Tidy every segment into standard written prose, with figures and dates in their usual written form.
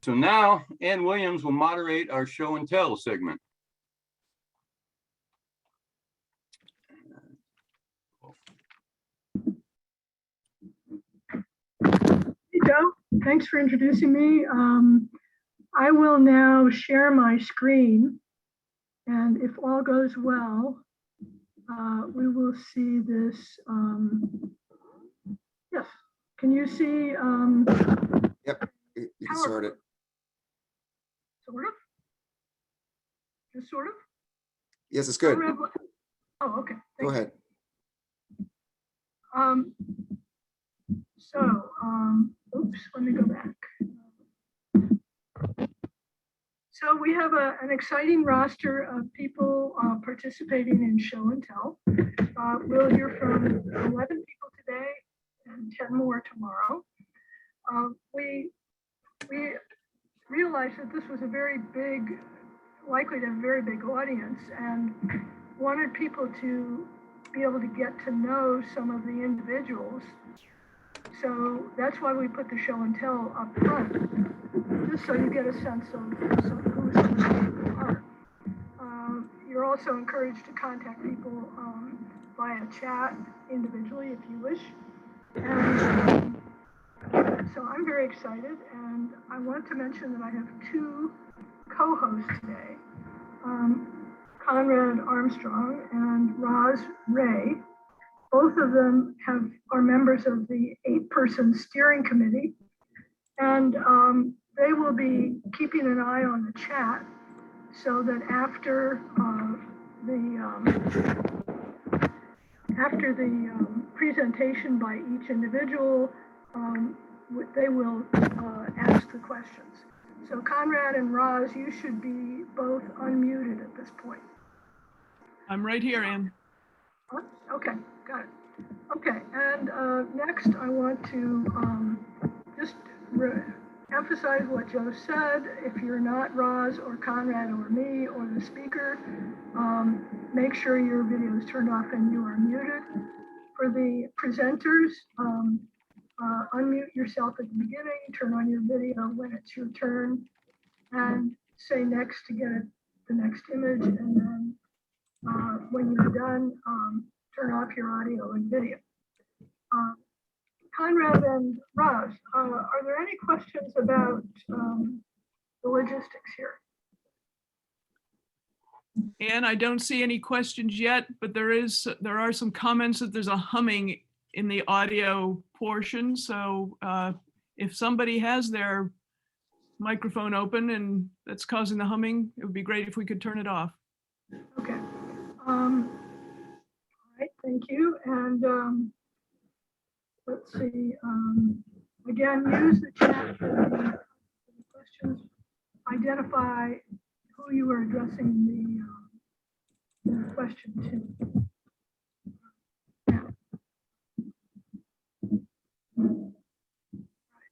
So now Ann Williams will moderate our show and tell segment. Hey Joe, thanks for introducing me. I will now share my screen, and if all goes well, we will see this. Yes, can you see? Yep, you can start it. Sort of? Just sort of? Yes, it's good. Oh, okay. Go ahead. Oops, let me go back. So we have an exciting roster of people participating in show and tell. We'll hear from 11 people today and 10 more tomorrow. We realized that this was a very big, likely to have a very big audience, and wanted people to be able to get to know some of the individuals. So that's why we put the show and tell up front, just so you get a sense of who some people are. You're also encouraged to contact people via chat individually if you wish. And so I'm very excited, and I want to mention that I have two co-hosts today, Conrad Armstrong and Roz Ray. Both of them are members of the 8-person steering committee, and they will be keeping an eye on the chat so that after the presentation by each individual, they will ask the questions. So Conrad and Roz, you should be both unmuted at this point. I'm right here, Ann. Okay, got it. Okay, and next I want to just emphasize what Joe said. If you're not Roz or Conrad or me or the speaker, make sure your video is turned off and you are muted. For the presenters, unmute yourself at the beginning, turn on your video when it's your turn, and say next to get the next image, and then when you're done, turn off your audio and video. Conrad and Roz, are there any questions about the logistics here? Ann, I don't see any questions yet, but there are some comments that there's a humming in the audio portion. So if somebody has their microphone open and that's causing the humming, it would be great if we could turn it off. Okay. All right, thank you. And let's see. Again, use the chat for the questions. Identify who you are addressing the question to. Now.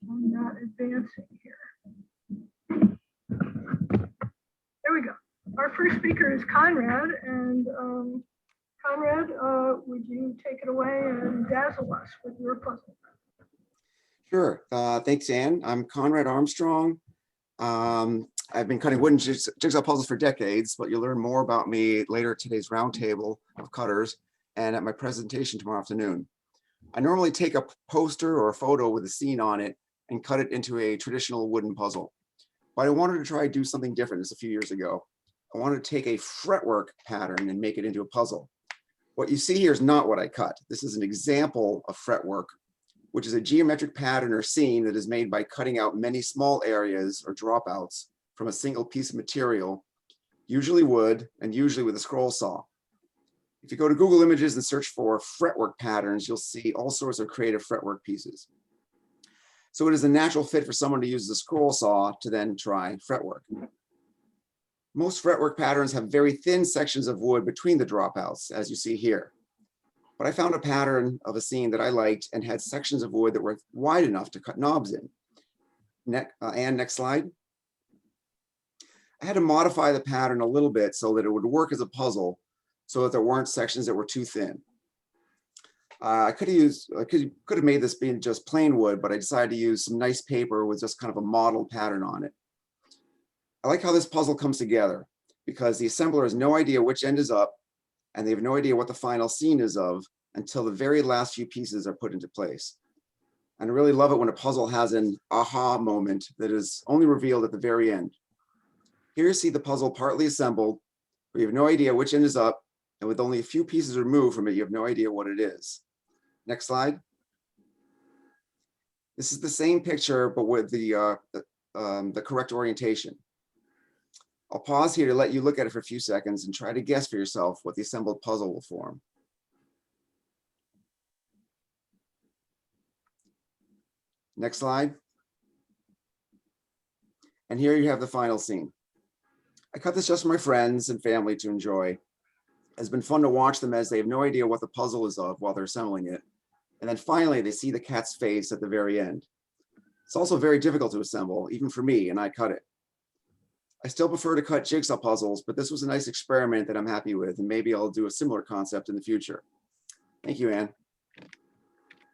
I'm not advancing here. There we go. Our first speaker is Conrad, and Conrad, would you take it away and dazzle us with your puzzle? Sure. Thanks, Ann. I'm Conrad Armstrong. I've been cutting wooden jigsaw puzzles for decades, but you'll learn more about me later at today's roundtable of cutters and at my presentation tomorrow afternoon. I normally take a poster or a photo with a scene on it and cut it into a traditional wooden puzzle. But I wanted to try to do something different. This a few years ago. I wanted to take a fretwork pattern and make it into a puzzle. What you see here is not what I cut. This is an example of fretwork, which is a geometric pattern or scene that is made by cutting out many small areas or dropouts from a single piece of material, usually wood and usually with a scroll saw. If you go to Google Images and search for fretwork patterns, you'll see all sorts of creative fretwork pieces. So it is a natural fit for someone to use the scroll saw to then try fretwork. Most fretwork patterns have very thin sections of wood between the dropouts, as you see here. But I found a pattern of a scene that I liked and had sections of wood that were wide enough to cut knobs in. Ann, next slide. I had to modify the pattern a little bit so that it would work as a puzzle so that there weren't sections that were too thin. I could have made this being just plain wood, but I decided to use some nice paper with just kind of a model pattern on it. I like how this puzzle comes together because the assembler has no idea which end is up and they have no idea what the final scene is of until the very last few pieces are put into place. And I really love it when a puzzle has an aha moment that is only revealed at the very end. Here you see the puzzle partly assembled, where you have no idea which end is up, and with only a few pieces removed from it, you have no idea what it is. Next slide. This is the same picture, but with the correct orientation. I'll pause here to let you look at it for a few seconds and try to guess for yourself what the assembled puzzle will form. Next slide. And here you have the final scene. I cut this just for my friends and family to enjoy. It's been fun to watch them as they have no idea what the puzzle is of while they're assembling it. And then finally, they see the cat's face at the very end. It's also very difficult to assemble, even for me, and I cut it. I still prefer to cut jigsaw puzzles, but this was a nice experiment that I'm happy with, and maybe I'll do a similar concept in the future. Thank you, Anne.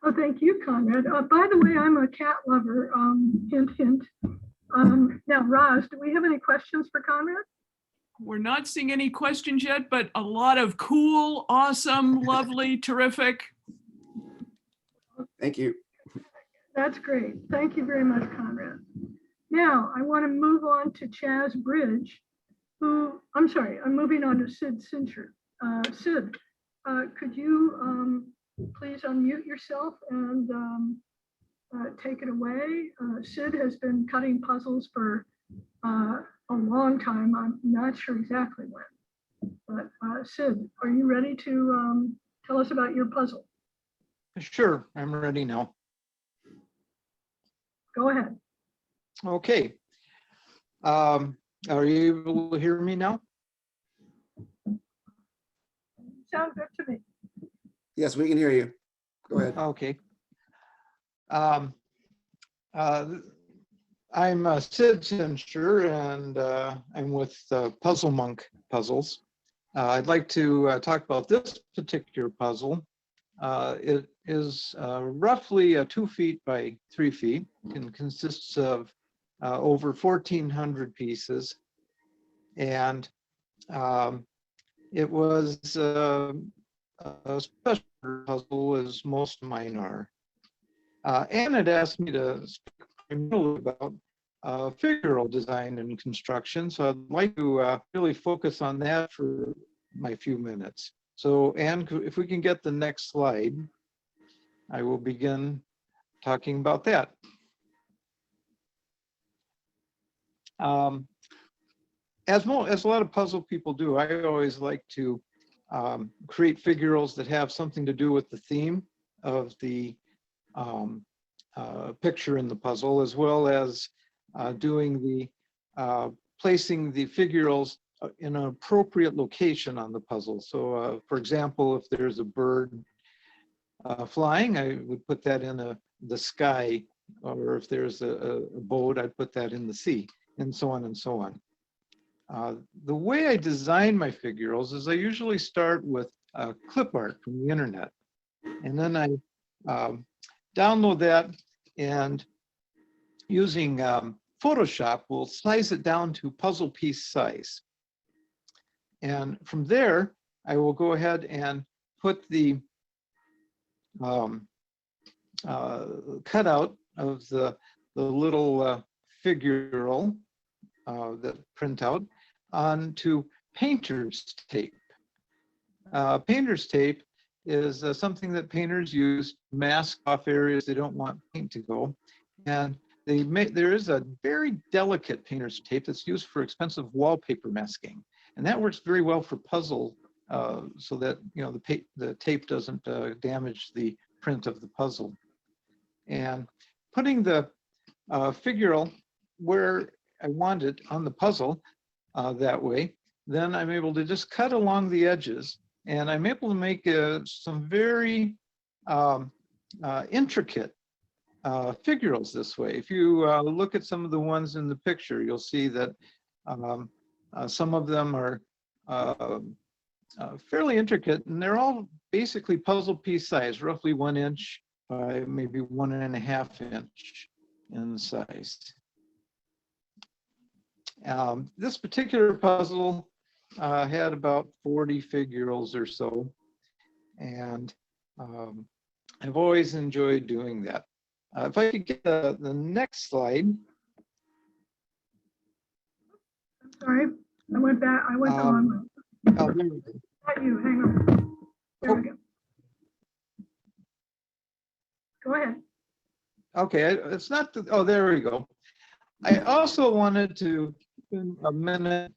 Oh, thank you, Conrad. By the way, I'm a cat lover, hint, hint. Now, Roz, do we have any questions for Conrad? We're not seeing any questions yet, but a lot of cool, awesome, lovely, terrific. Thank you. That's great. Thank you very much, Conrad. Now, I want to move on to Chaz Bridge, who, I'm sorry, I'm moving on to Sid Cincher. Sid, could you please unmute yourself and take it away? Sid has been cutting puzzles for a long time. I'm not sure exactly when, but Sid, are you ready to tell us about your puzzle? Sure, I'm ready now. Go ahead. Okay. Are you able to hear me now? Sound good to me. Yes, we can hear you. Go ahead. Okay. I'm Sid Cincher, and I'm with Puzzle Monk Puzzles. I'd like to talk about this particular puzzle. It is roughly 2 feet by 3 feet and consists of over 1,400 pieces. And it was a special puzzle, as most of mine are. Anne had asked me to speak primarily about figural design and construction, so I'd like to really focus on that for my few minutes. So Anne, if we can get the next slide, I will begin talking about that. As a lot of puzzle people do, I always like to create figurals that have something to do with the theme of the picture in the puzzle, as well as doing the placing the figurals in an appropriate location on the puzzle. So for example, if there's a bird flying, I would put that in the sky, or if there's a boat, I'd put that in the sea, and so on and so on. The way I design my figurals is I usually start with clip art from the internet, and then I download that, and using Photoshop, we'll size it down to puzzle piece size. And from there, I will go ahead and put the cutout of the little figural, the printout, onto painter's tape. Painter's tape is something that painters use to mask off areas they don't want paint to go. And there is a very delicate painter's tape that's used for expensive wallpaper masking. And that works very well for puzzle, so that the tape doesn't damage the print of the puzzle. And putting the figural where I want it on the puzzle that way, then I'm able to just cut along the edges, and I'm able to make some very intricate figurals this way. If you look at some of the ones in the picture, you'll see that some of them are fairly intricate, and they're all basically puzzle piece size, roughly 1 inch by maybe 1.5 inch in size. This particular puzzle had about 40 figurals or so, and I've always enjoyed doing that. If I could get the next slide. I'm sorry, I went back, I went the wrong way. Oh, there we go. Not you, hang on. There we go. Go ahead. Okay, it's not, oh, there we go. I also wanted to spend a minute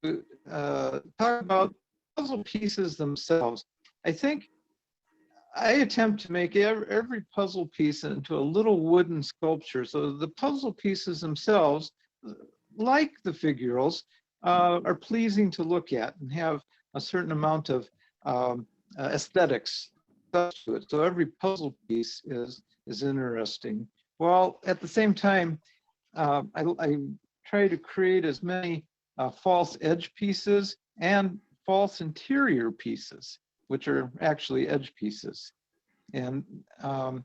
to talk about puzzle pieces themselves. I think I attempt to make every puzzle piece into a little wooden sculpture. So the puzzle pieces themselves, like the figurals, are pleasing to look at and have a certain amount of aesthetics to it. So every puzzle piece is interesting. Well, at the same time, I try to create as many false edge pieces and false interior pieces, which are actually edge pieces. And the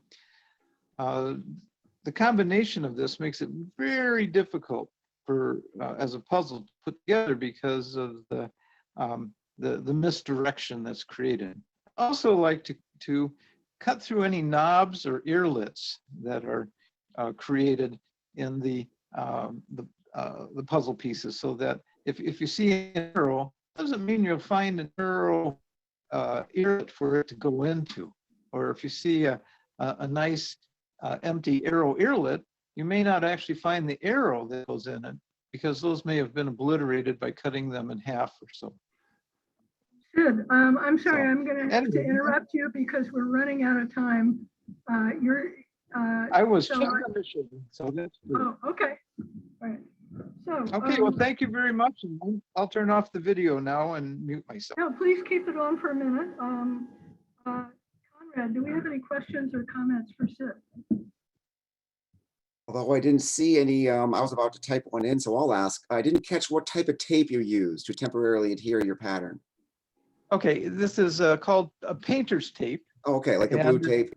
combination of this makes it very difficult for as a puzzle to put together because of the misdirection that's created. I also like to cut through any knobs or earlets that are created in the puzzle pieces, so that if you see an arrow, doesn't mean you'll find an arrow earlet for it to go into. Or if you see a nice empty arrow earlet, you may not actually find the arrow that goes in it, because those may have been obliterated by cutting them in half or so. Good. I'm sorry, So, I'm going to have to anyway. interrupt you because we're running out of time. I was so just I- finishing, so that's good. Oh, okay. All right. So. Okay, well, thank you very much. And I'll turn off the video now and mute myself. No, please keep it on for a minute. Conrad, do we have any questions or comments for Sid? Although I didn't see any, I was about to type one in, so I'll ask. I didn't catch what type of tape you use to temporarily adhere your pattern. Okay, this is called a painter's tape. Oh, okay, like a blue And tape.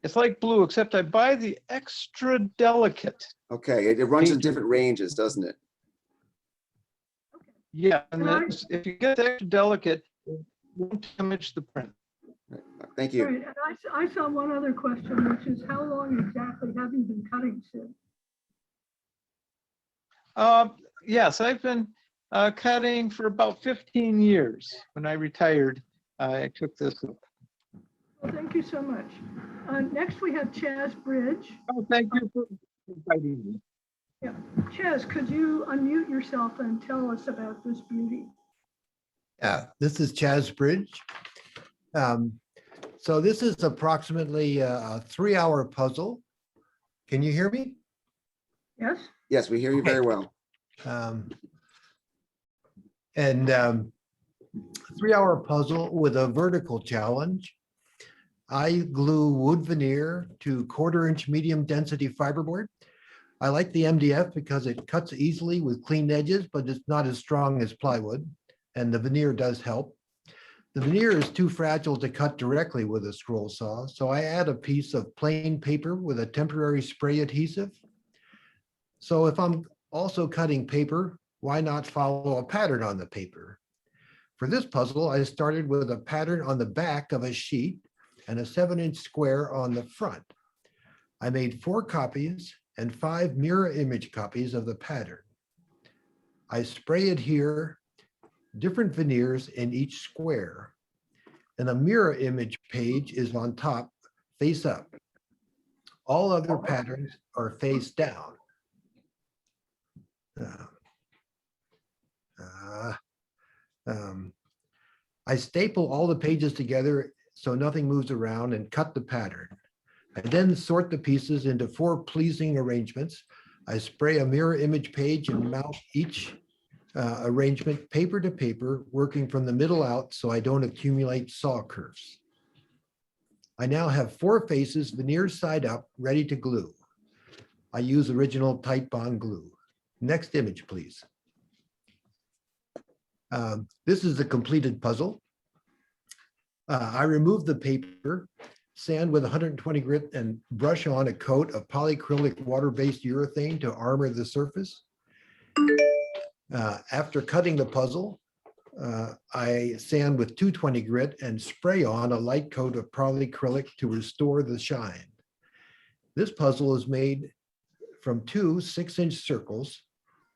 It's like blue, except I buy the extra delicate. Okay, it runs in Painter. different ranges, doesn't it? Yeah, and Right. if you get the extra delicate, it won't damage the print. Thank All you. right, and I saw one other question, which is how long exactly have you been cutting, Sid? Yes, I've been cutting for about 15 years. When I retired, I took this up. Well, thank you so much. Next, we have Chaz Bridge. Oh, thank you for inviting me. Yeah, Chaz, could you unmute yourself and tell us about this beauty? Yeah, this is Chaz Bridge. So this is approximately a 3-hour puzzle. Can you hear me? Yes? Yes, we hear you Okay. very well. And 3-hour puzzle with a vertical challenge. I glue wood veneer to 1/4-inch medium density fiberboard. I like the MDF because it cuts easily with clean edges, but it's not as strong as plywood, and the veneer does help. The veneer is too fragile to cut directly with a scroll saw, so I add a piece of plain paper with a temporary spray adhesive. So if I'm also cutting paper, why not follow a pattern on the paper? For this puzzle, I started with a pattern on the back of a sheet and a 7-inch square on the front. I made 4 copies and 5 mirror image copies of the pattern. I spray adhere different veneers in each square, and a mirror image page is on top, face up. All other patterns are face down. I staple all the pages together so nothing moves around and cut the pattern. I then sort the pieces into 4 pleasing arrangements. I spray a mirror image page and mount each arrangement paper to paper, working from the middle out so I don't accumulate saw curves. I now have 4 faces veneered side up, ready to glue. I use original tight bond glue. Next image, please. This is the completed puzzle. I remove the paper, sand with 120 grit, and brush on a coat of polyacrylic water-based urethane to armor the surface. After cutting the puzzle, I sand with 220 grit and spray on a light coat of polyacrylic to restore the shine. This puzzle is made from two 6-inch circles.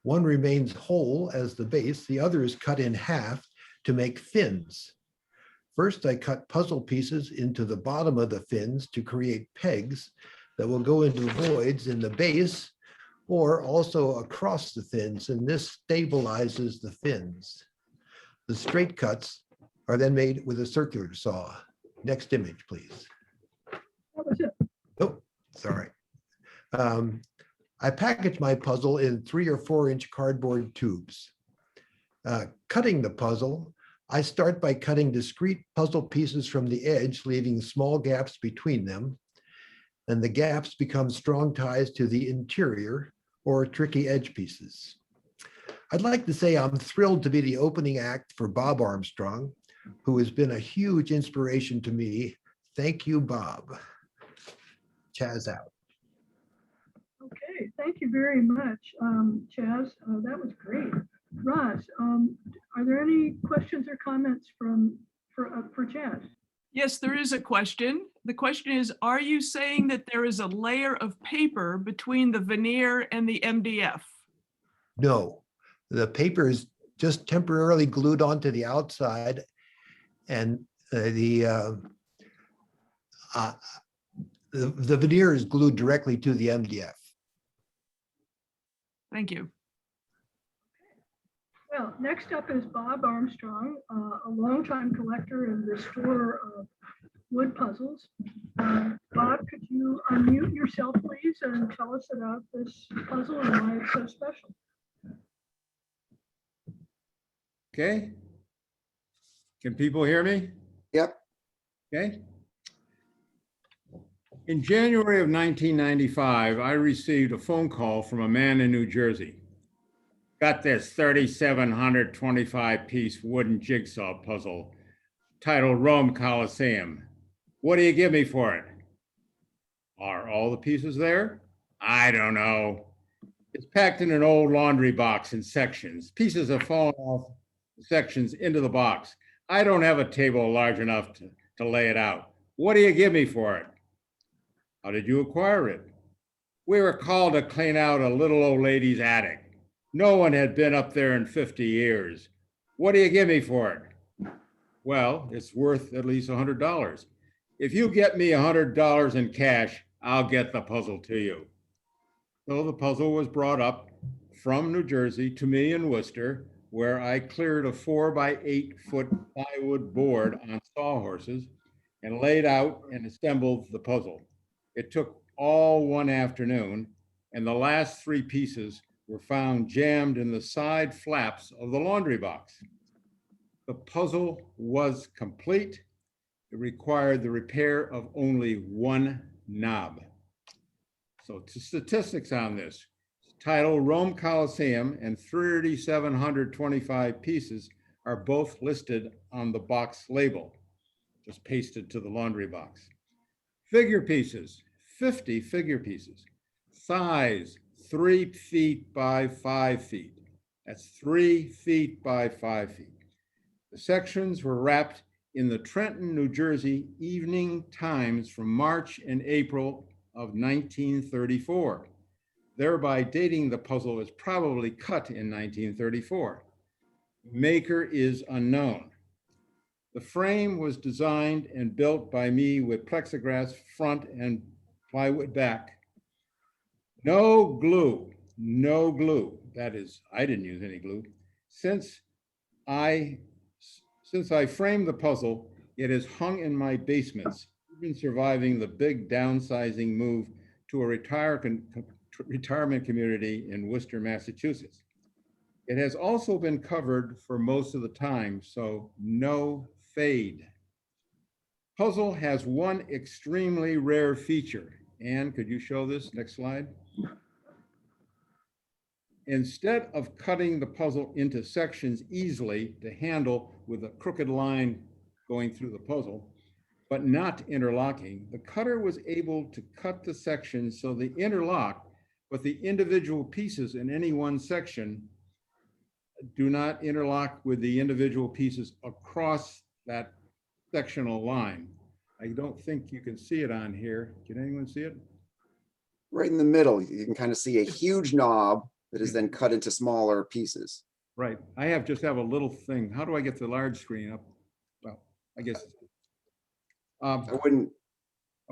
One remains whole as the base, the other is cut in half to make fins. First, I cut puzzle pieces into the bottom of the fins to create pegs that will go into voids in the base or also across the fins, and this stabilizes the fins. The straight cuts are then made with a circular saw. Next image, please. That was it. Oh, sorry. I packaged my puzzle in 3 or 4-inch cardboard tubes. Cutting the puzzle, I start by cutting discrete puzzle pieces from the edge, leaving small gaps between them. And the gaps become strong ties to the interior or tricky edge pieces. I'd like to say I'm thrilled to be the opening act for Bob Armstrong, who has been a huge inspiration to me. Thank you, Bob. Chaz out. Okay, thank you very much, Chaz. That was great. Roz, are there any questions or comments for Chaz? Yes, there is a question. The question is, are you saying that there is a layer of paper between the veneer and the MDF? No, the paper is just temporarily glued onto the outside, and the veneer is glued directly to the MDF. Thank you. Well, next up is Bob Armstrong, a longtime collector and restorer of wood puzzles. Bob, could you unmute yourself, please, and tell us about this puzzle and why it's so special? Okay. Can people hear me? Yep. Okay. In January of 1995, I received a phone call from a man in New Jersey. Got this 3,725-piece wooden jigsaw puzzle titled Rome Coliseum. What do you give me for it? Are all the pieces there? I don't know. It's packed in an old laundry box in sections. Pieces have fallen off sections into the box. I don't have a table large enough to lay it out. What do you give me for it? How did you acquire it? We were called to clean out a little old lady's attic. No one had been up there in 50 years. What do you give me for it? Well, it's worth at least $100. If you get me $100 in cash, I'll get the puzzle to you. So the puzzle was brought up from New Jersey to me in Worcester, where I cleared a 4-by-8-foot plywood board on sawhorses and laid out and assembled the puzzle. It took all one afternoon, and the last 3 pieces were found jammed in the side flaps of the laundry box. The puzzle was complete. It required the repair of only 1 knob. So to statistics on this, title Rome Coliseum and 3,725 pieces are both listed on the box label, just pasted to the laundry box. Figure pieces, 50 figure pieces. Size, 3 feet by 5 feet. That's 3 feet by 5 feet. The sections were wrapped in the Trenton, New Jersey Evening Times from March and April of 1934, thereby dating the puzzle as probably cut in 1934. Maker is unknown. The frame was designed and built by me with plexiglass front and plywood back. No glue. That is, I didn't use any glue. Since I framed the puzzle, it is hung in my basements, even surviving the big downsizing move to a retirement community in Worcester, Massachusetts. It has also been covered for most of the time, so no fade. Puzzle has one extremely rare feature. Anne, could you show this? Next slide. Instead of cutting the puzzle into sections easily to handle with a crooked line going through the puzzle, but not interlocking, the cutter was able to cut the sections so they interlock, but the individual pieces in any one section do not interlock with the individual pieces across that sectional line. I don't think you can see it on here. Can anyone see it? Right in the middle, you can kind of see a huge knob that is then cut into smaller pieces. Right. I just have a little thing. How do I get the large screen up? Well, I guess. I wouldn't,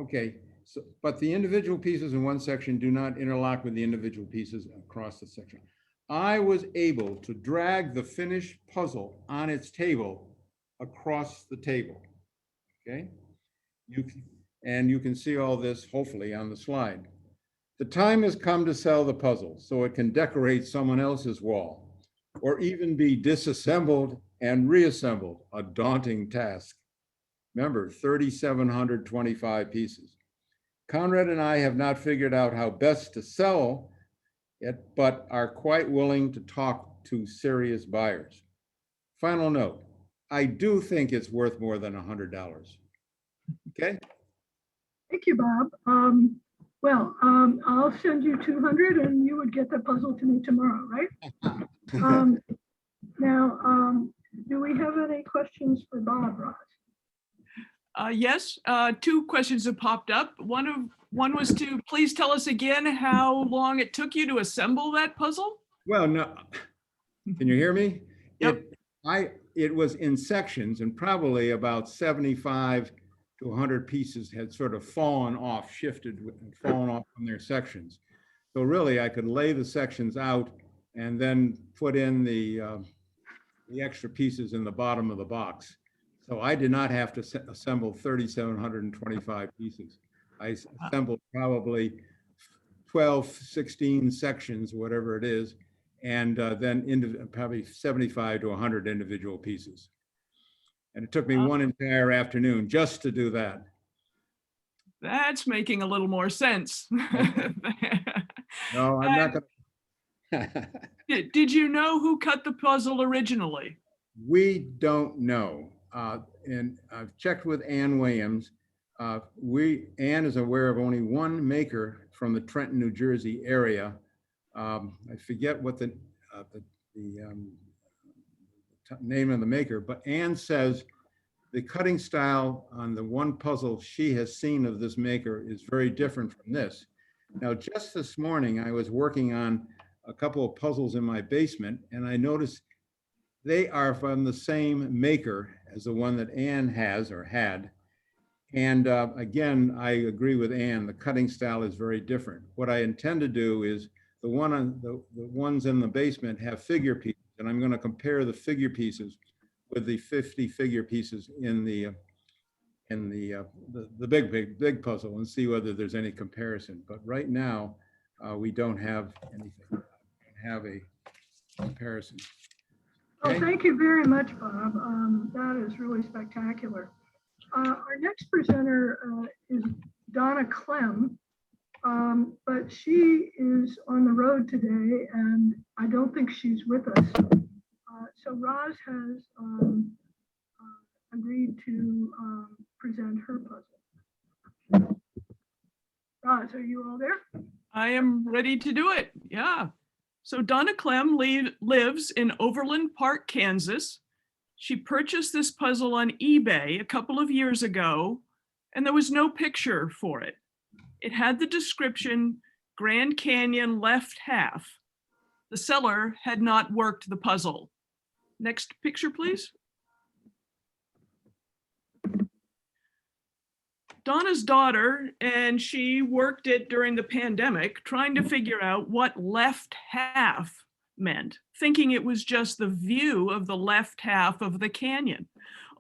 Okay, so, but the individual pieces in one section do not interlock with the individual pieces across the section. I was able to drag the finished puzzle on its table across the table. Okay, you can see all this hopefully on the slide. The time has come to sell the puzzle so it can decorate someone else's wall or even be disassembled and reassembled, a daunting task. Remember, 3,725 pieces. Conrad and I have not figured out how best to sell it, but are quite willing to talk to serious buyers. Final note, I do think it's worth more than $100. Okay? Thank you, Bob. I'll send you 200 and you would get the puzzle to me tomorrow, right? Now, do we have any questions for Bob, Ross? Yes, two questions have popped up. One was to please tell us again how long it took you to assemble that puzzle. Well, no, can you hear me? Yep. It was in sections, and probably about 75 to 100 pieces had sort of fallen off, shifted and fallen off from their sections. So really, I could lay the sections out and then put in the extra pieces in the bottom of the box. So I did not have to assemble 3,725 pieces. I assembled probably 12, 16 sections, whatever it is, and then probably 75 to 100 individual pieces. And it took me one entire afternoon just to do that. That's making a little more sense. No, I'm not gonna. Did you know who cut the puzzle originally? We don't know. And I've checked with Ann Williams. Ann is aware of only one maker from the Trenton, New Jersey area. I forget what the name of the maker, but Ann says the cutting style on the one puzzle she has seen of this maker is very different from this. Now, just this morning, I was working on a couple of puzzles in my basement, and I noticed they are from the same maker as the one that Ann has or had. And again, I agree with Ann, the cutting style is very different. What I intend to do is the ones in the basement have figure pieces, and I'm going to compare the figure pieces with the 50 figure pieces in the big puzzle and see whether there's any comparison. But right now, we don't have anything. We don't have a comparison. Well, thank you very much, Bob. That is really spectacular. Our next presenter is Donna Clem, but she is on the road today and I don't think she's with us. So Roz has agreed to present her puzzle. Roz, are you all there? I am ready to do it. Yeah. So Donna Clem lives in Overland Park, Kansas. She purchased this puzzle on eBay a couple of years ago, and there was no picture for it. It had the description, Grand Canyon left half. The seller had not worked the puzzle. Next picture, please. Donna's daughter, and she worked it during the pandemic, trying to figure out what left half meant, thinking it was just the view of the left half of the canyon,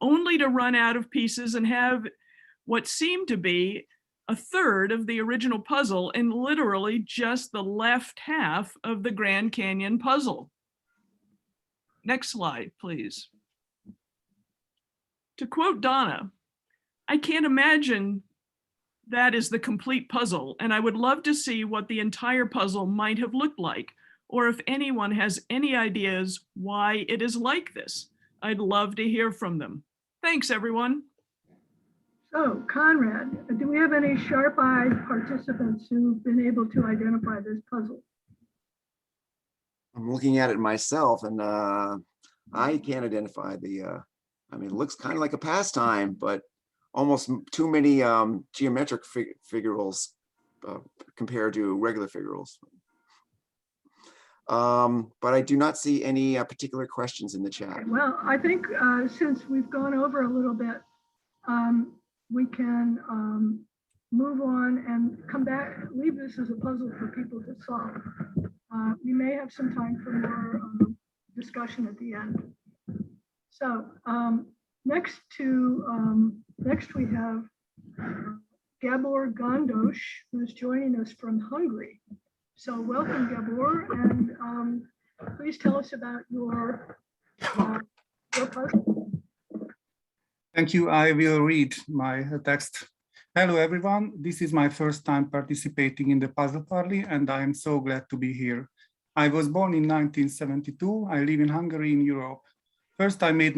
only to run out of pieces and have what seemed to be a third of the original puzzle and literally just the left half of the Grand Canyon puzzle. Next slide, please. To quote Donna, I can't imagine that is the complete puzzle, and I would love to see what the entire puzzle might have looked like, or if anyone has any ideas why it is like this. I'd love to hear from them. Thanks, everyone. So, Conrad, do we have any sharp-eyed participants who've been able to identify this puzzle? I'm looking at it myself and I can't identify the, I mean, it looks kind of like a pastime, but almost too many geometric figurals compared to regular figurals. But I do not see any particular questions in the chat. Well, I think since we've gone over a little bit, we can move on and come back, leave this as a puzzle for people to solve. We may have some time for more discussion at the end. So next we have Gabor Gandos, who's joining us from Hungary. So welcome, Gabor, and please tell us about your puzzle. Thank you. I will read my text. Hello, everyone. This is my first time participating in the Puzzle Parley, and I am so glad to be here. I was born in 1972. I live in Hungary in Europe. First, I made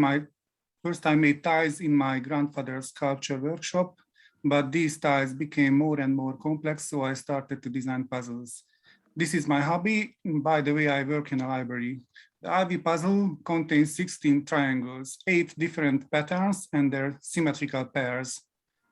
tiles in my grandfather's sculpture workshop, but these tiles became more and more complex, so I started to design puzzles. This is my hobby. By the way, I work in a library. The Ivy puzzle contains 16 triangles, 8 different patterns, and their symmetrical pairs.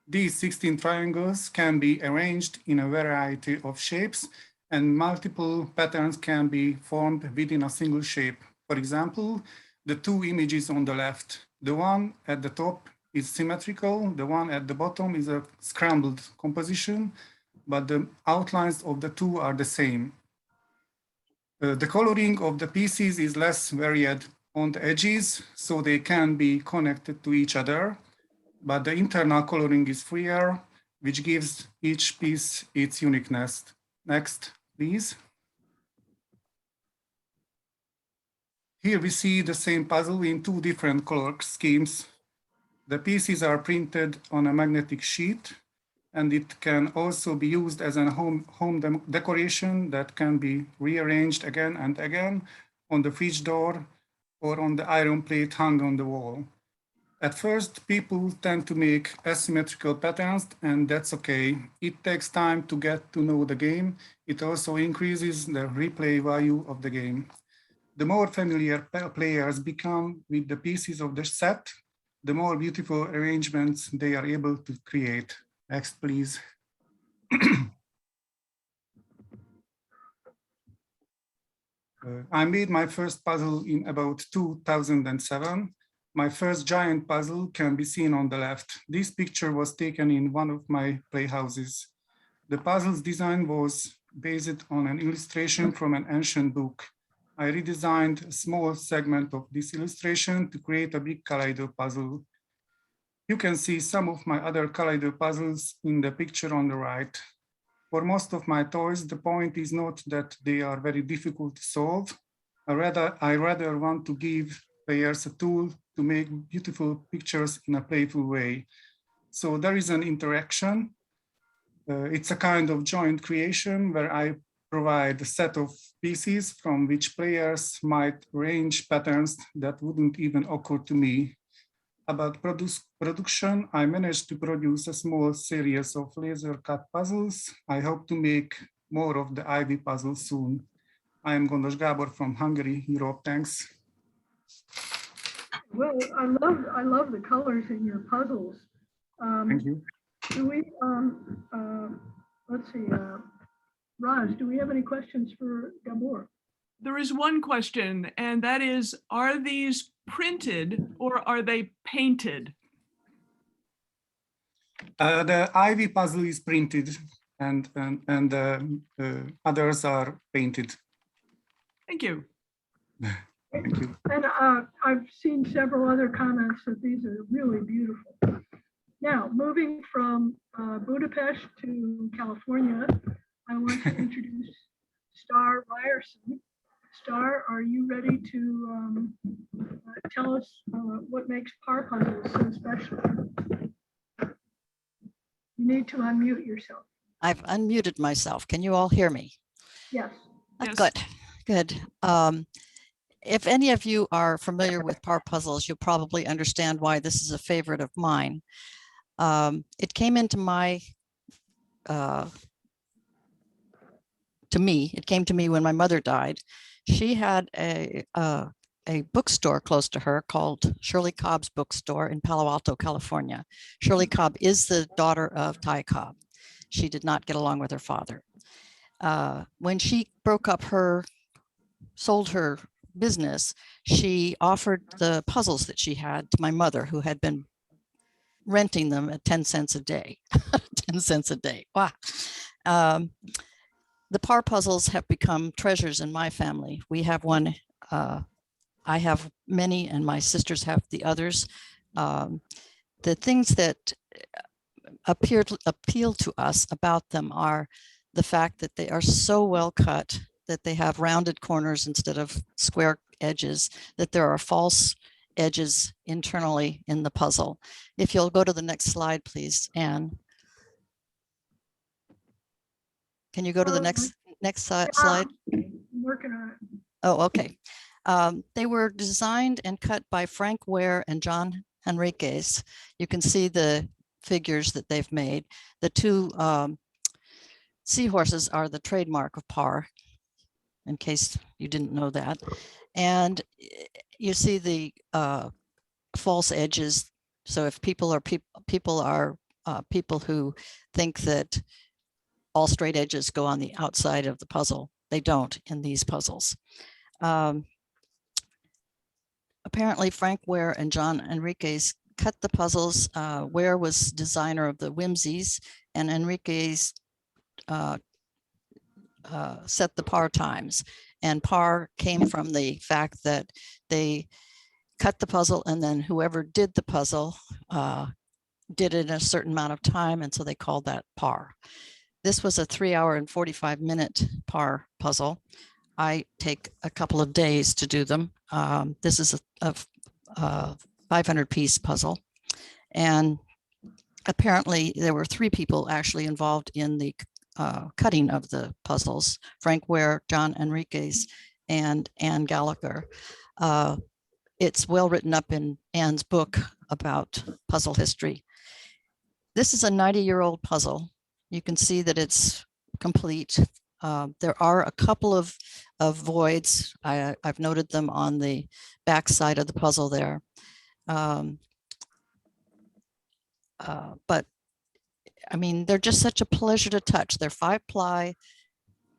These 16 triangles can be arranged in a variety of shapes, and multiple patterns can be formed within a single shape. For example, the two images on the left, the one at the top is symmetrical, the one at the bottom is a scrambled composition, but the outlines of the two are the same. The coloring of the pieces is less varied on the edges, so they can be connected to each other, but the internal coloring is freer, which gives each piece its uniqueness. Next, please. Here we see the same puzzle in two different color schemes. The pieces are printed on a magnetic sheet, and it can also be used as a home decoration that can be rearranged again and again on the fridge door or on the iron plate hung on the wall. At first, people tend to make asymmetrical patterns, and that's okay. It takes time to get to know the game. It also increases the replay value of the game. The more familiar players become with the pieces of the set, the more beautiful arrangements they are able to create. Next, please. I made my first puzzle in about 2007. My first giant puzzle can be seen on the left. This picture was taken in one of my playhouses. The puzzle's design was based on an illustration from an ancient book. I redesigned a small segment of this illustration to create a big Kaleido puzzle. You can see some of my other Kaleido puzzles in the picture on the right. For most of my toys, the point is not that they are very difficult to solve. I rather want to give players a tool to make beautiful pictures in a playful way. So there is an interaction. It's a kind of joint creation where I provide a set of pieces from which players might arrange patterns that wouldn't even occur to me. About production, I managed to produce a small series of laser cut puzzles. I hope to make more of the Ivy puzzle soon. I am Gondos Gábor from Hungary, Europe. Thanks. Well, I love the colors in your puzzles. Thank you. Do we, let's see, Raj, do we have any questions for Gabor? There is one question, and that is, are these printed or are they painted? The Ivy puzzle is printed and others are painted. Thank you. Thank you. And I've seen several other comments that these are really beautiful. Now, moving from Budapest to California, I want to introduce Star Ryerson. Star, are you ready to tell us what makes par puzzles so special? You need to unmute yourself. I've unmuted myself. Can you all hear me? Yes. Yes. Good, good. If any of you are familiar with par puzzles, you'll probably understand why this is a favorite of mine. It came into my, it came to me when my mother died, She had a bookstore close to her called Shirley Cobb's Bookstore in Palo Alto, California. Shirley Cobb is the daughter of Ty Cobb. She did not get along with her father. When she sold her business, she offered the puzzles that she had to my mother, who had been renting them at 10 cents a day. 10 cents a day. Wow. The Parr puzzles have become treasures in my family. We have one. I have many, and my sisters have the others. The things that appeal to us about them are the fact that they are so well cut, that they have rounded corners instead of square edges, that there are false edges internally in the puzzle. If you'll go to the next slide, please, Anne. Can you go to the next slide? I'm working on it. Oh, okay. They were designed and cut by Frank Ware and John Henriquez. You can see the figures that they've made. The two seahorses are the trademark of Parr, in case you didn't know that. And you see the false edges. So if people are people who think that all straight edges go on the outside of the puzzle, they don't in these puzzles. Apparently Frank Ware and John Enriquez cut the puzzles. Ware was designer of the Whimsies, and Enriquez set the Parr times. And Parr came from the fact that they cut the puzzle, and then whoever did the puzzle did it in a certain amount of time, and so they called that Parr. This was a 3-hour and 45-minute Parr puzzle. I take a couple of days to do them. This is a 500-piece puzzle. And apparently there were 3 people actually involved in the cutting of the puzzles: Frank Ware, John Enriquez, and Anne Gallagher. It's well written up in Anne's book about puzzle history. This is a 90-year-old puzzle. You can see that it's complete. There are a couple of voids. I've noted them on the back side of the puzzle there. But I mean, they're just such a pleasure to touch. They're 5-ply,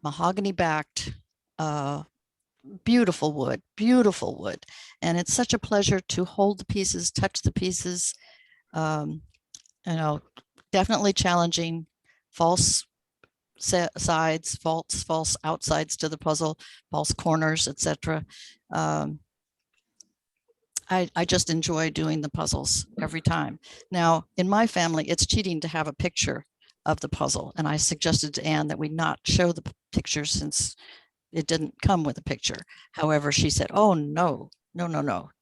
mahogany backed, beautiful wood. And it's such a pleasure to hold the pieces, touch the pieces. Definitely challenging, false sides, false outsides to the puzzle, false corners, etc. I just enjoy doing the puzzles every time. Now, in my family, it's cheating to have a picture of the puzzle. And I suggested to Anne that we not show the picture since it didn't come with a picture. However, she said, oh, no,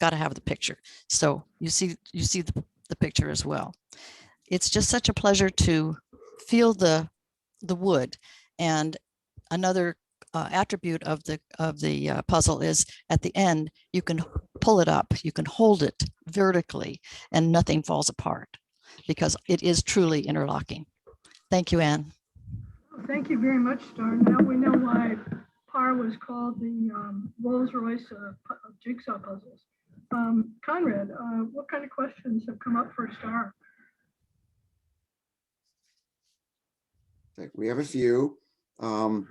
got to have the picture. So you see the picture as well. It's just such a pleasure to feel the wood. And another attribute of the puzzle is at the end, you can pull it up, you can hold it vertically, and nothing falls apart because it is truly interlocking. Thank you, Anne. Thank you very much, Star. Now we know why Parr was called the Rolls-Royce of jigsaw puzzles. Conrad, what kind of questions have come up for Star? We have a few. Someone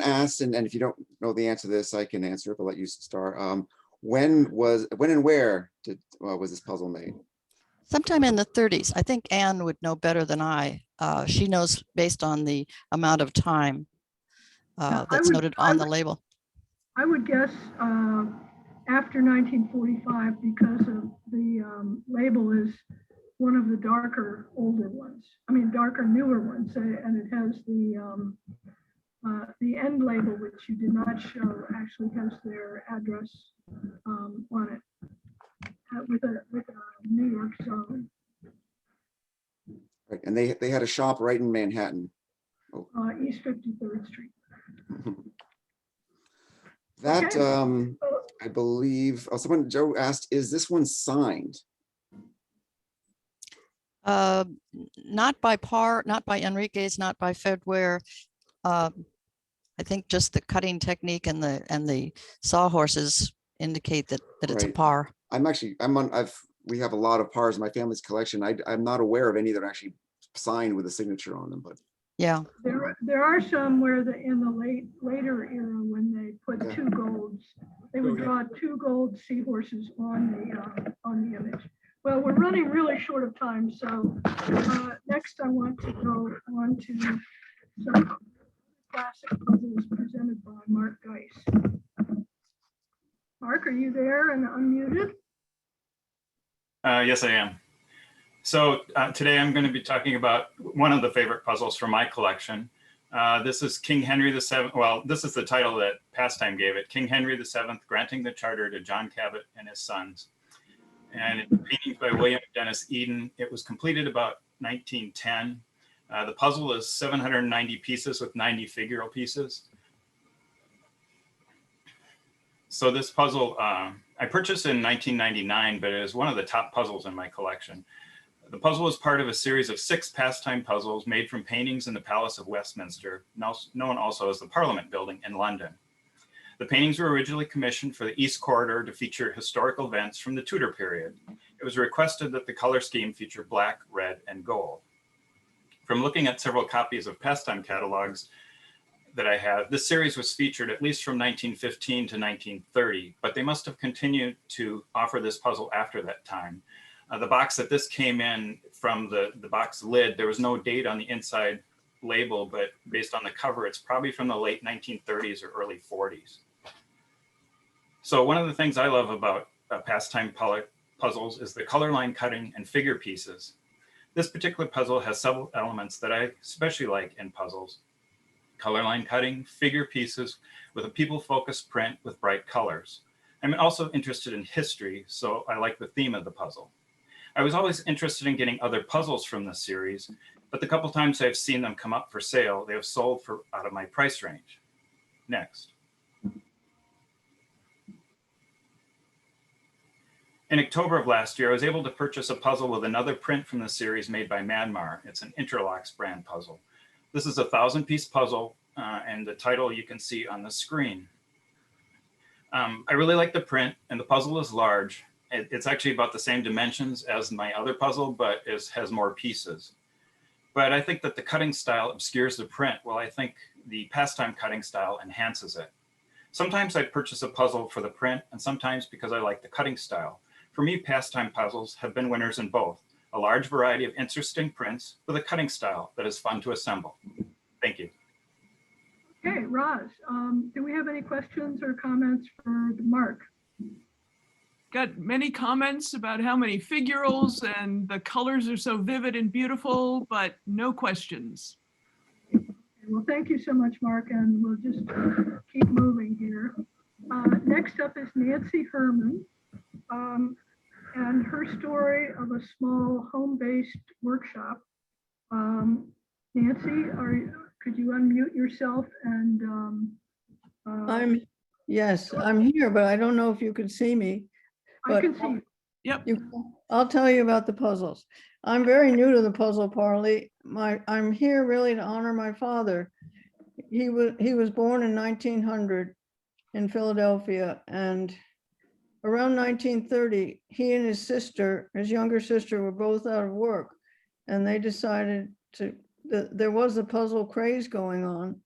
asked, and if you don't know the answer to this, I can answer it, but let you start. When and where was this puzzle made? Sometime in the 30s. I think Anne would know better than I. She knows based on the amount of time that's noted on the label. I would guess after 1945, because of the label is one of the darker, older ones. I mean, darker, newer ones, and it has the end label, which you did not show, actually has their address on it with a New York zone. Right, and they had a shop right in Manhattan. East 53rd Street. That Okay. I believe. Oh, Joe asked, "Is this one signed?" Not by Parr, not by Enriquez, not by Fred Ware. I think just the cutting technique and the sawhorses indicate that it's a Right. par. We have a lot of pars in my family's collection. I'm not aware of any that are actually signed with a signature on them, but Yeah. There are some where in the later era, when they put Yeah. two golds, they would draw two gold seahorses on the image. Well, we're running really short of time, so next I want to go on to some classic puzzles presented by Mark Geis. Mark, are you there and unmuted? Yes, I am. So today I'm going to be talking about one of the favorite puzzles from my collection. This is King Henry VII. Well, this is the title that Pastime gave it. King Henry VII granting the charter to John Cabot and his sons. And it's painted by William Dennis Eden. It was completed about 1910. The puzzle is 790 pieces with 90 figural pieces. So this puzzle, I purchased in 1999, but it is one of the top puzzles in my collection. The puzzle is part of a series of 6 pastime puzzles made from paintings in the Palace of Westminster, known also as the Parliament Building in London. The paintings were originally commissioned for the East Corridor to feature historical events from the Tudor period. It was requested that the color scheme feature black, red, and gold. From looking at several copies of pastime catalogs that I have, this series was featured at least from 1915 to 1930, but they must have continued to offer this puzzle after that time. The box that this came in from, the box lid, there was no date on the inside label, but based on the cover, it's probably from the late 1930s or early 40s. So one of the things I love about pastime puzzles is the color line cutting and figure pieces. This particular puzzle has several elements that I especially like in puzzles. Color line cutting, figure pieces with a people-focused print with bright colors. I'm also interested in history, so I like the theme of the puzzle. I was always interested in getting other puzzles from this series, but the couple times I've seen them come up for sale, they have sold for out of my price range. Next. In October of last year, I was able to purchase a puzzle with another print from the series made by Myanmar. It's an Interlocks brand puzzle. This is a 1,000-piece puzzle, and the title you can see on the screen. I really like the print, and the puzzle is large. It's actually about the same dimensions as my other puzzle, but has more pieces. But I think that the cutting style obscures the print, while I think the pastime cutting style enhances it. Sometimes I purchase a puzzle for the print, and sometimes because I like the cutting style. For me, pastime puzzles have been winners in both. A large variety of interesting prints with a cutting style that is fun to assemble. Thank you. Okay, Roz, do we have any questions or comments for Mark? Got many comments about how many figurals and the colors are so vivid and beautiful, but no questions. Well, thank you so much, Mark, and we'll just keep moving here. Next up is Nancy Herman, and her story of a small home-based workshop. Nancy, could you unmute yourself and Yes, I'm here, but I don't know if you can see me. I can see. Yep. I'll tell you about the puzzles. I'm very new to the Puzzle Parley. I'm here really to honor my father. He was born in 1900 in Philadelphia, and around 1930, he and his sister, his younger sister, were both out of work, and they decided there was a puzzle craze going on,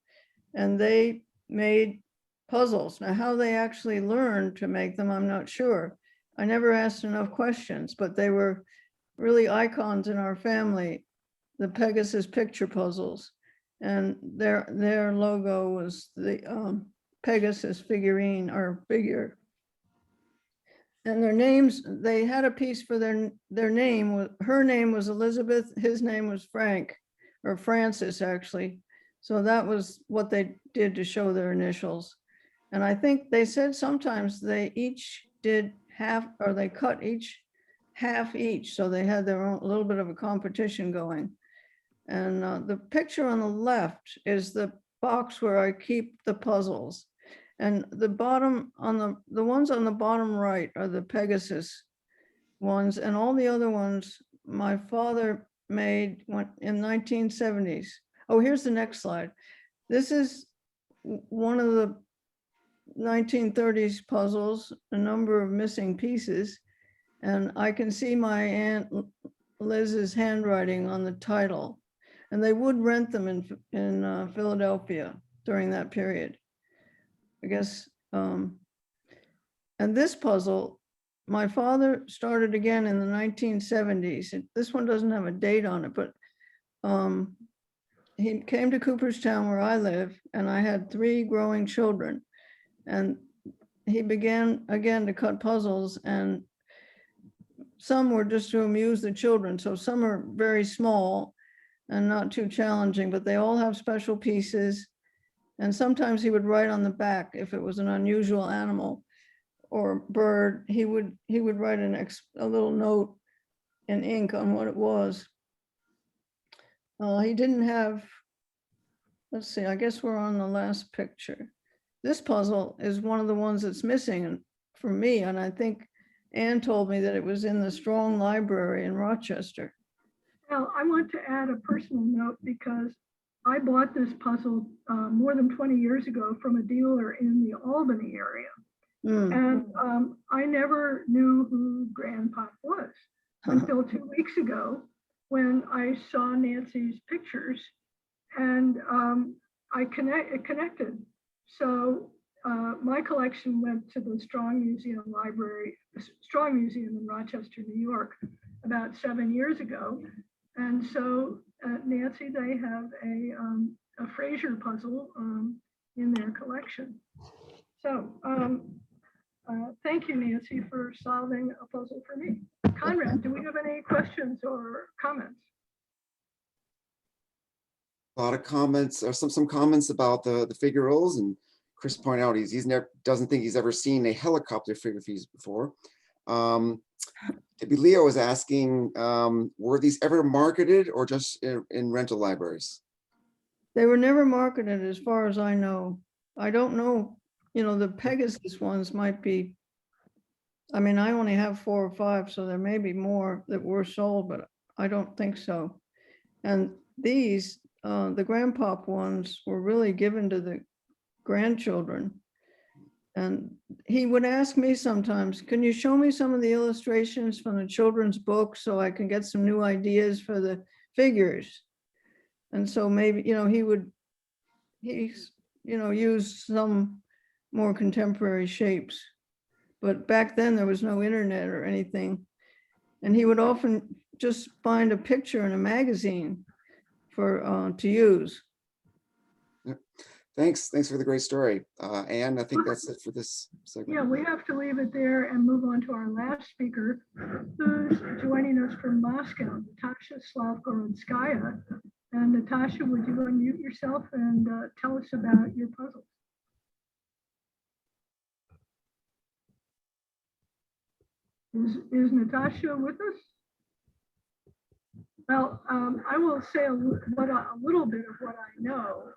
and they made puzzles. Now, how they actually learned to make them, I'm not sure. I never asked enough questions, but they were really icons in our family, the Pegasus picture puzzles. And their logo was the Pegasus figurine or figure. And their names, they had a piece for their name. Her name was Elizabeth, his name was Frank, or Francis actually. So that was what they did to show their initials. And I think they said sometimes they each did half, or they cut half each. So they had their own little bit of a competition going. And the picture on the left is the box where I keep the puzzles. And the bottom on the ones on the bottom right are the Pegasus ones, and all the other ones my father made in 1970s. Oh, here's the next slide. This is one of the 1930s puzzles, a number of missing pieces. And I can see my Aunt Liz's handwriting on the title. And they would rent them in Philadelphia during that period. I guess, and this puzzle, my father started again in the 1970s. This one doesn't have a date on it, but he came to Cooperstown where I live, and I had 3 growing children. And he began again to cut puzzles, and some were just to amuse the children. So some are very small and not too challenging, but they all have special pieces. And sometimes he would write on the back if it was an unusual animal or bird. He would write a little note in ink on what it was. He didn't have, let's see, I guess we're on the last picture. This puzzle is one of the ones that's missing for me, and I think Anne told me that it was in the Strong Library in Rochester. Well, I want to add a personal note because I bought this puzzle more than 20 years ago from a dealer in the Albany area. And I never knew who Grandpa was until 2 weeks ago when I saw Nancy's pictures, and it connected. So my collection went to the Strong Museum in Rochester, New York, about 7 years ago. And so Nancy, they have a Fraser puzzle in their collection. So thank you, Nancy, for solving a puzzle for me. Conrad, do we have any questions or comments? A lot of comments, or some comments about the figureros, and Chris pointed out he's never, doesn't think he's ever seen a helicopter figure fees before. Maybe Leo was asking, were these ever marketed or just in rental libraries? They were never marketed as far as I know. I don't know, the Pegasus ones might be, I mean, I only have 4 or 5, so there may be more that were sold, but I don't think so. And these, the grandpop ones were really given to the grandchildren. And he would ask me sometimes, can you show me some of the illustrations from the children's books so I can get some new ideas for the figures? And so maybe, he's used some more contemporary shapes. But back then there was no internet or anything. And he would often just find a picture in a magazine for to use. Thanks for the great story. Anne, I think that's it for this segment. Yeah, we have to leave it there and move on to our last speaker, who's joining us from Moscow, Natasha Slavgorodskaya. And Natasha, would you unmute yourself and tell us about your puzzle? Is Natasha with us? Well, I will say a little bit of what I know.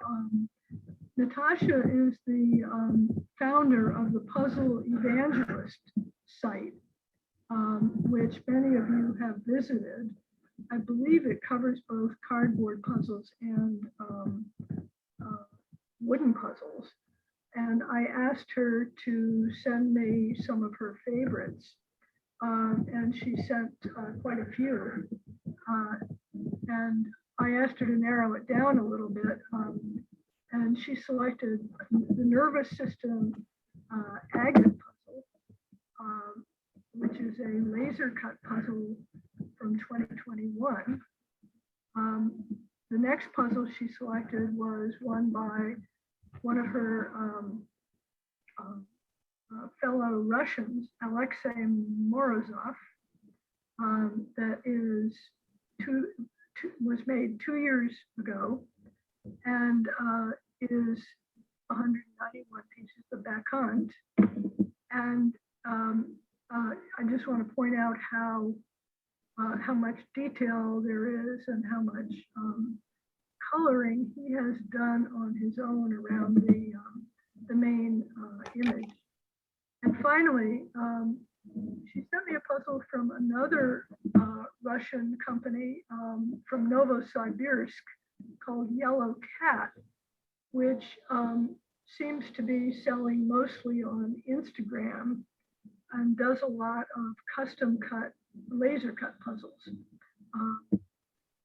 Natasha is the founder of the Puzzle Evangelist site, which many of you have visited. I believe it covers both cardboard puzzles and wooden puzzles. And I asked her to send me some of her favorites. And she sent quite a few. And I asked her to narrow it down a little bit. And she selected the nervous system agate puzzle, which is a laser cut puzzle from 2021. The next puzzle she selected was one by one of her fellow Russians, Alexei Morozov, that was made 2 years ago, and is 191 pieces of backhand. And I just want to point out how much detail there is and how much coloring he has done on his own around the main image. And finally, she sent me a puzzle from another Russian company from Novosibirsk called Yellow Cat, which seems to be selling mostly on Instagram and does a lot of custom cut, laser cut puzzles.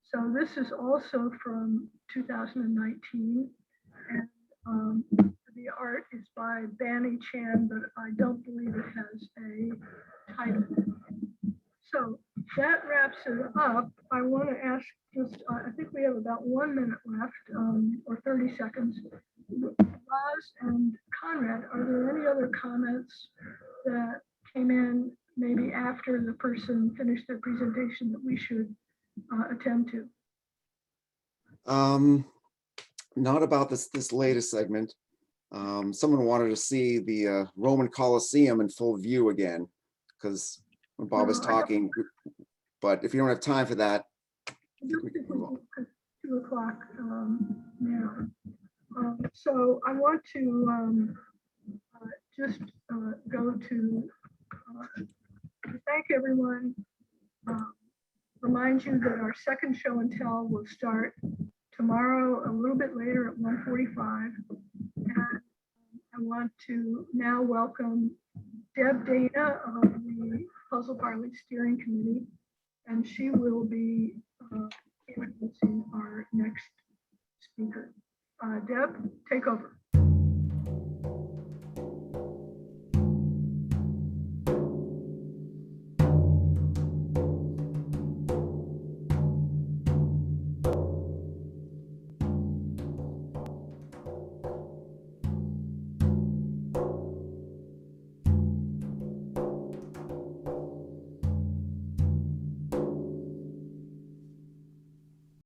So this is also from 2019. And the art is by Banny Chan, but I don't believe it has a title. So that wraps it up. I want to ask just, I think we have about 1 minute left, or 30 seconds. Roz and Conrad, are there any other comments that came in maybe after the person finished their presentation that we should attend to? Not about this latest segment. Someone wanted to see the Roman Colosseum in full view again, because when Bob was talking, but if you don't have time for that, I don't think we can, 2 o'clock now. So I want to just go to thank everyone. Remind you that our second show and tell will start tomorrow a little bit later at 1:45. And I want to now welcome Deb Dana of the Puzzle Parley Steering Committee, and she will be introducing our next speaker. Deb, take over.